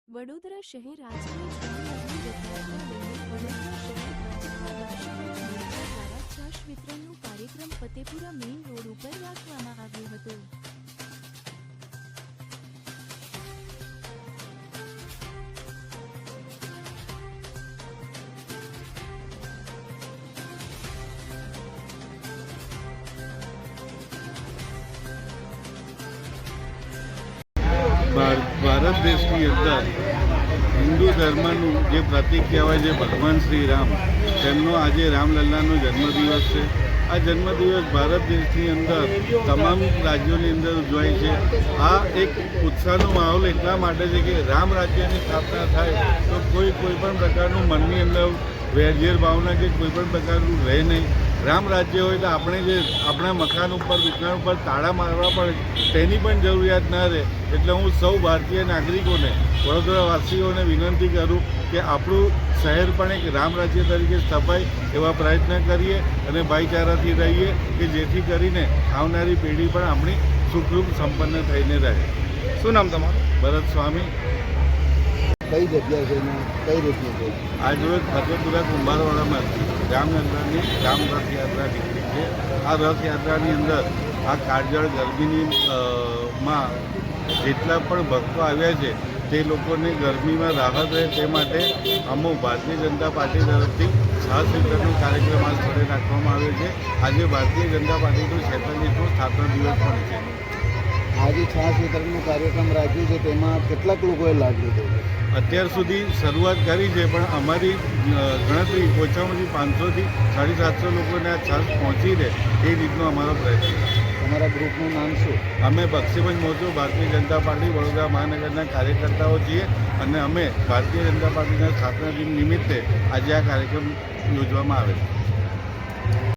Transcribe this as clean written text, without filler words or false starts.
વડોદરા શહેર આજની જામનગરની રથયાત્રા લઈને વડોદરા શહેર ભાજપના રાષ્ટ્રીય મોરચા દ્વારા છાશ વિતરણનો કાર્યક્રમ ફતેપુરા મેઇન રોડ ઉપર રાખવામાં આવ્યો હતો। ભારત દેશની અંદર હિન્દુ ધર્મનું જે પ્રતીક કહેવાય છે ભગવાન શ્રી રામ, તેમનો આજે રામલલ્લાનો જન્મદિવસ છે। આ જન્મદિવસ ભારત દેશની અંદર તમામ રાજ્યોની અંદર ઉજવાય છે। આ એક ઉત્સાહનો માહોલ એટલા માટે છે કે રામ રાજ્યની સ્થાપના થાય તો કોઈ પણ પ્રકારનું મનની અંદર વેરઝેર ભાવના કે કોઈ પણ પ્રકારનું રહે નહીં। રામ રાજ્ય હોય તો આપણે જે આપણા મકાન ઉપર દુકાન ઉપર તાળા મારવા પડે તેની પણ જરૂરિયાત ન રહે। એટલે હું સૌ ભારતીય નાગરિકોને, વડોદરાવાસીઓને વિનંતી કરું કે આપણું શહેર પણ એક રામ રાજ્ય તરીકે સ્થપાય એવા પ્રયત્ન કરીએ અને ભાઈચારાથી રહીએ કે જેથી કરીને આવનારી પેઢી પણ આપણી સુખરૂપ સંપન્ન થઈને રહે। શું નામ તમારું? ભરત સ્વામી। કઈ જગ્યા છે ને કઈ રીતની છે? આજરોજ ફતેપુરા કુંભારવાડામાંથી જામનગરની રામ રથયાત્રા નીકળી છે। આ રથયાત્રાની અંદર આ કાળઝાળ ગરમીની માં જેટલા પણ ભક્તો આવ્યા છે તે લોકોને ગરમીમાં રાહત રહે તે માટે અમો ભારતીય જનતા પાર્ટી તરફથી છાશ વિતરણનો કાર્યક્રમ આ સ્થળે રાખવામાં આવ્યો છે। આજે ભારતીય જનતા પાર્ટીનો 46મો સ્થાપના દિવસ પણ છે। આજે છાશ વિતરણનો કાર્યક્રમ રાખ્યો છે, તેમાં કેટલાક લોકોએ લાભ લીધો છે? અત્યાર સુધી શરૂઆત કરી છે, પણ અમારી ગણતરી ઓછામાં ઓછી 500થી 750 લોકોને આ છાશ પહોંચી રહે એ રીતનો અમારો પ્રયત્ન છે। તમારા ગ્રુપનું નામ શું? અમે બક્ષીબંધ મોરચો ભારતીય જનતા પાર્ટી વડોદરા મહાનગરના કાર્યકર્તાઓ છીએ અને અમે ભારતીય જનતા પાર્ટીના સ્થાપના દિન નિમિત્તે આજે આ કાર્યક્રમ યોજવામાં આવે છે।